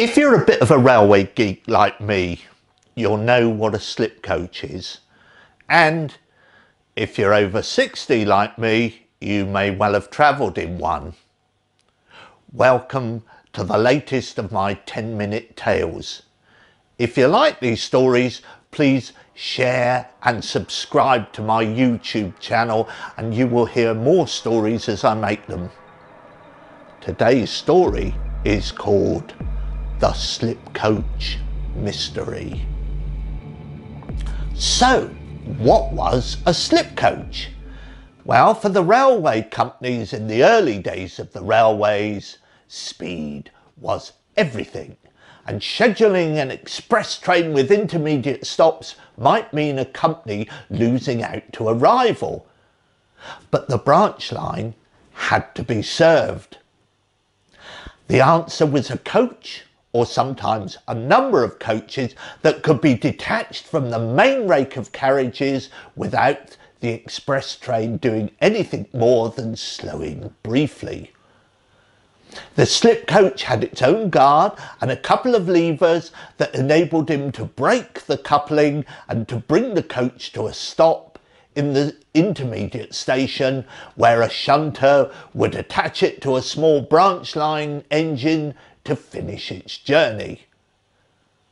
If you're a bit of a railway geek like me, you'll know what a slip coach is. And if you're over 60 like me, you may well have travelled in one. Welcome to the latest of my 10-minute tales. If you like these stories, please share and subscribe to my YouTube channel and you will hear more stories as I make them. Today's story is called The Slip Coach Mystery. So, what was a slip coach? Well, for the railway companies in the early days of the railways, speed was everything. And scheduling an express train with intermediate stops might mean a company losing out to a rival. But the branch line had to be served. The answer was a coach, or sometimes a number of coaches that could be detached from the main rake of carriages without the express train doing anything more than slowing briefly. The slip coach had its own guard and a couple of levers that enabled him to break the coupling and to bring the coach to a stop in the intermediate station, where a shunter would attach it to a small branch line engine to finish its journey.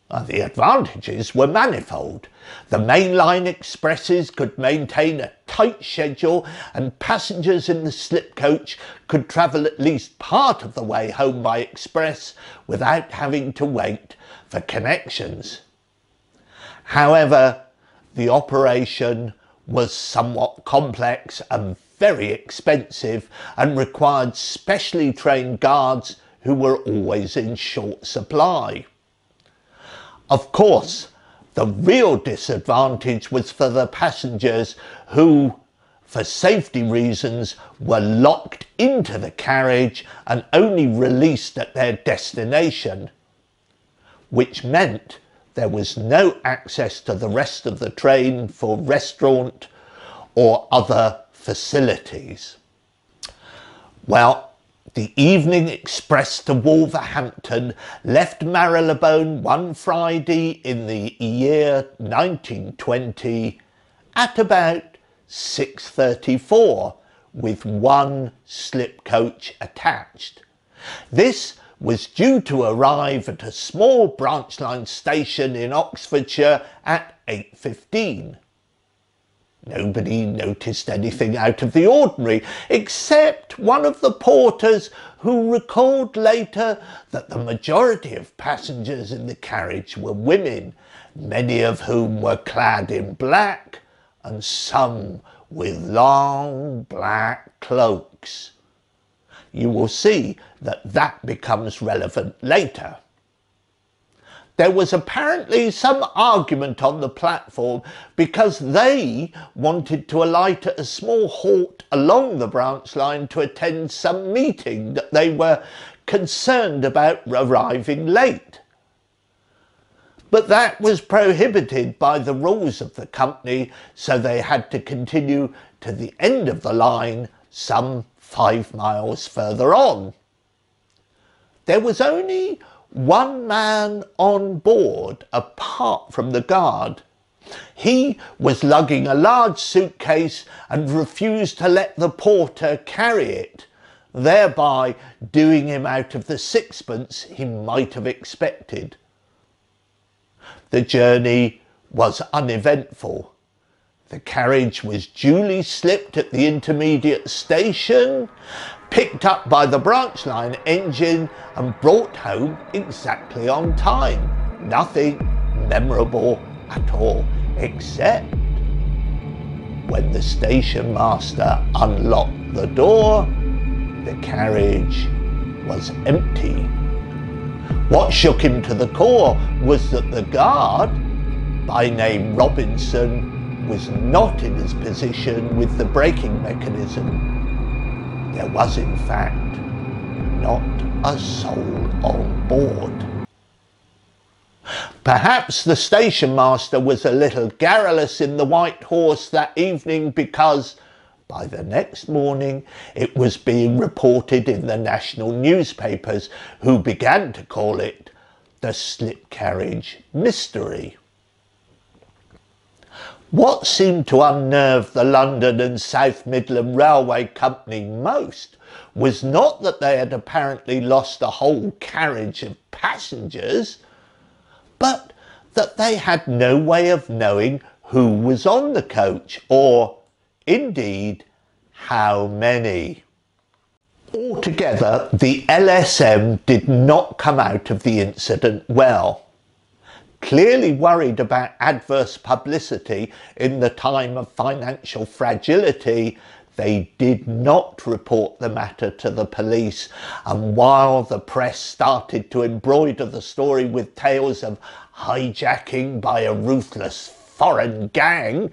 The advantages were manifold. The mainline expresses could maintain a tight schedule and passengers in the slip coach could travel at least part of the way home by express without having to wait for connections. However, the operation was somewhat complex and very expensive and required specially trained guards who were always in short supply. Of course, the real disadvantage was for the passengers who, for safety reasons, were locked into the carriage and only released at their destination, which meant there was no access to the rest of the train for restaurant or other facilities. Well, the evening express to Wolverhampton left Marylebone one Friday in the year 1920 at about 6:34 with one slip coach attached. This was due to arrive at a small branch line station in Oxfordshire at 8:15. Nobody noticed anything out of the ordinary, except one of the porters, who recalled later that the majority of passengers in the carriage were women, many of whom were clad in black and some with long black cloaks. You will see that that becomes relevant later. There was apparently some argument on the platform because they wanted to alight at a small halt along the branch line to attend some meeting that they were concerned about arriving late. But that was prohibited by the rules of the company, so they had to continue to the end of the line some 5 miles further on. There was only one man on board apart from the guard. He was lugging a large suitcase and refused to let the porter carry it, thereby doing him out of the sixpence he might have expected. The journey was uneventful. The carriage was duly slipped at the intermediate station, picked up by the branch line engine and brought home exactly on time. Nothing memorable at all, except when the station master unlocked the door, the carriage was empty. What shook him to the core was that the guard, by name Robinson, was not in his position with the braking mechanism. There was, in fact, not a soul on board. Perhaps the station master was a little garrulous in the White Horse that evening because, by the next morning, it was being reported in the national newspapers, who began to call it the slip carriage mystery. What seemed to unnerve the London and South Midland Railway Company most was not that they had apparently lost a whole carriage of passengers, but that they had no way of knowing who was on the coach, or indeed how many. Altogether, the LSM did not come out of the incident well. Clearly worried about adverse publicity in the time of financial fragility, they did not report the matter to the police, and while the press started to embroider the story with tales of hijacking by a ruthless foreign gang,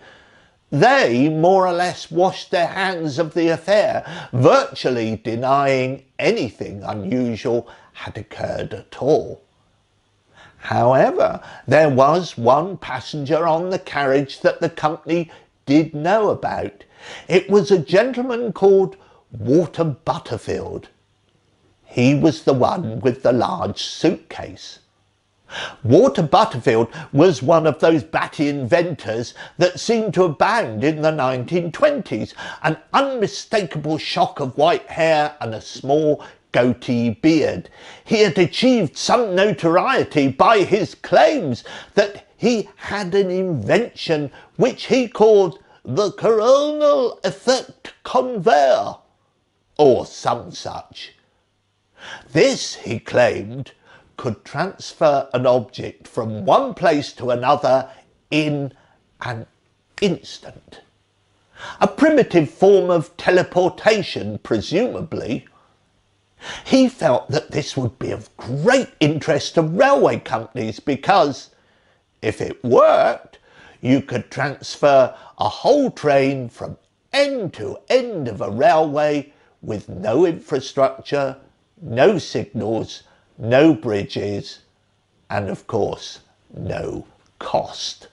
they more or less washed their hands of the affair, virtually denying anything unusual had occurred at all. However, there was one passenger on the carriage that the company did know about. It was a gentleman called Walter Butterfield. He was the one with the large suitcase. Walter Butterfield was one of those batty inventors that seemed to abound in the 1920s, an unmistakable shock of white hair and a small goatee beard. He had achieved some notoriety by his claims that he had an invention which he called the coronal effect conveyor, or some such. This, he claimed, could transfer an object from one place to another in an instant. A primitive form of teleportation, presumably. He felt that this would be of great interest to railway companies because, if it worked, you could transfer a whole train from end to end of a railway with no infrastructure, no signals, no bridges, and of course, no cost.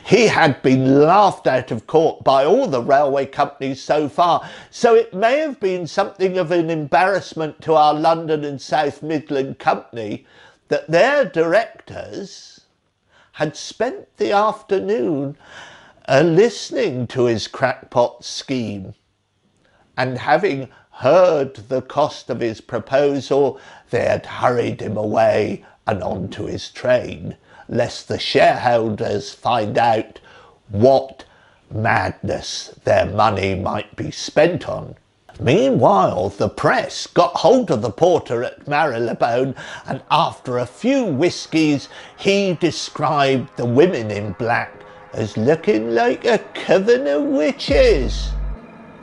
He had been laughed out of court by all the railway companies so far, so it may have been something of an embarrassment to our London and South Midland Company that their directors had spent the afternoon listening to his crackpot scheme, and having heard the cost of his proposal, they had hurried him away and on to his train, lest the shareholders find out what madness their money might be spent on. Meanwhile, the press got hold of the porter at Marylebone, and after a few whiskies, he described the women in black as looking like a coven of witches.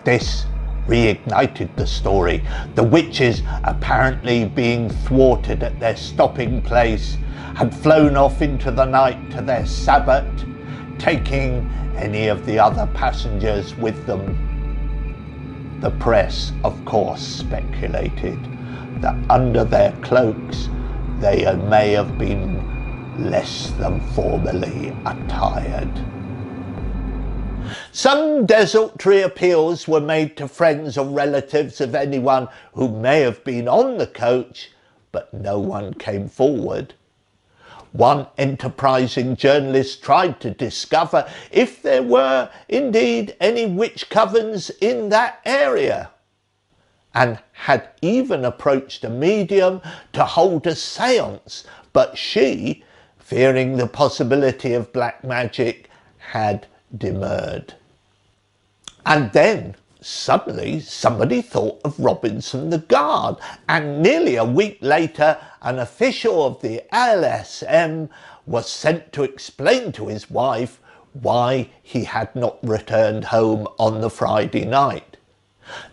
This reignited the story, the witches apparently being thwarted at their stopping place, had flown off into the night to their sabbat, taking any of the other passengers with them. The press, of course, speculated that under their cloaks they may have been less than formally attired. Some desultory appeals were made to friends or relatives of anyone who may have been on the coach, but no one came forward. One enterprising journalist tried to discover if there were indeed any witch covens in that area, and had even approached a medium to hold a séance, but she, fearing the possibility of black magic, had demurred. And then suddenly somebody thought of Robinson the guard, and nearly a week later an official of the LSM was sent to explain to his wife why he had not returned home on the Friday night.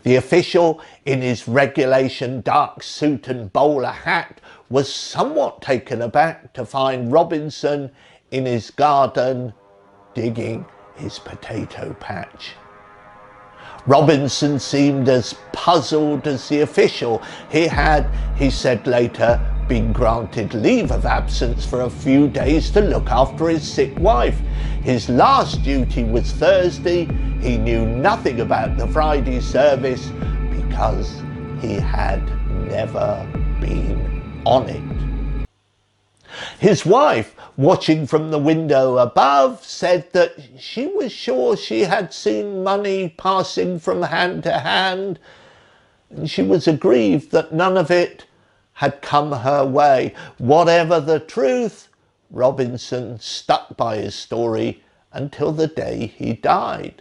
The official, in his regulation dark suit and bowler hat, was somewhat taken aback to find Robinson in his garden digging his potato patch. Robinson seemed as puzzled as the official. He had, he said later, been granted leave of absence for a few days to look after his sick wife. His last duty was Thursday. He knew nothing about the Friday service because he had never been on it. His wife, watching from the window above, said that she was sure she had seen money passing from hand to hand, and she was aggrieved that none of it had come her way. Whatever the truth, Robinson stuck by his story until the day he died.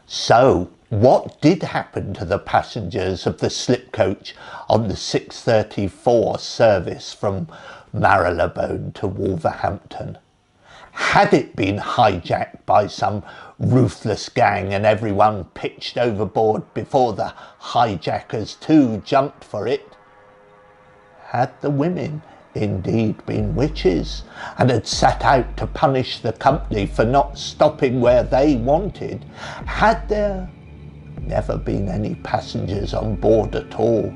So, what did happen to the passengers of the slip coach on the 6:34 service from Marylebone to Wolverhampton? Had it been hijacked by some ruthless gang and everyone pitched overboard before the hijackers too jumped for it? Had the women indeed been witches and had set out to punish the company for not stopping where they wanted? Had there never been any passengers on board at all?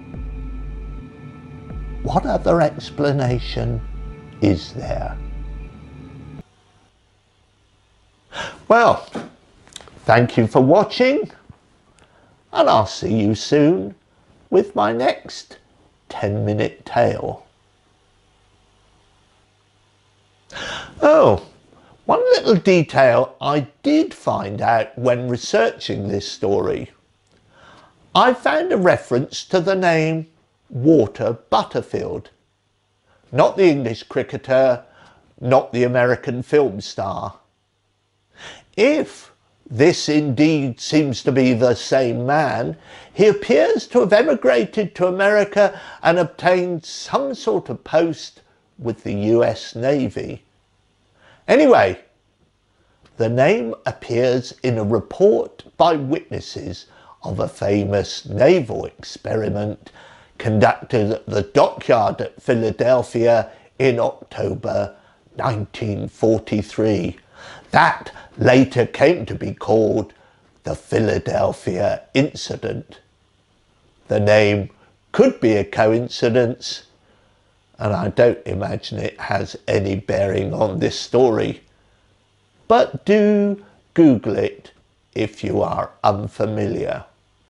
What other explanation is there? Well, thank you for watching, and I'll see you soon with my next 10-minute tale. Oh, one little detail I did find out when researching this story. I found a reference to the name Walter Butterfield. Not the English cricketer, not the American film star. If this indeed seems to be the same man, he appears to have emigrated to America and obtained some sort of post with the US Navy. Anyway, the name appears in a report by witnesses of a famous naval experiment conducted at the dockyard at Philadelphia in October 1943. That later came to be called the Philadelphia Incident. The name could be a coincidence, and I don't imagine it has any bearing on this story. But do Google it if you are unfamiliar.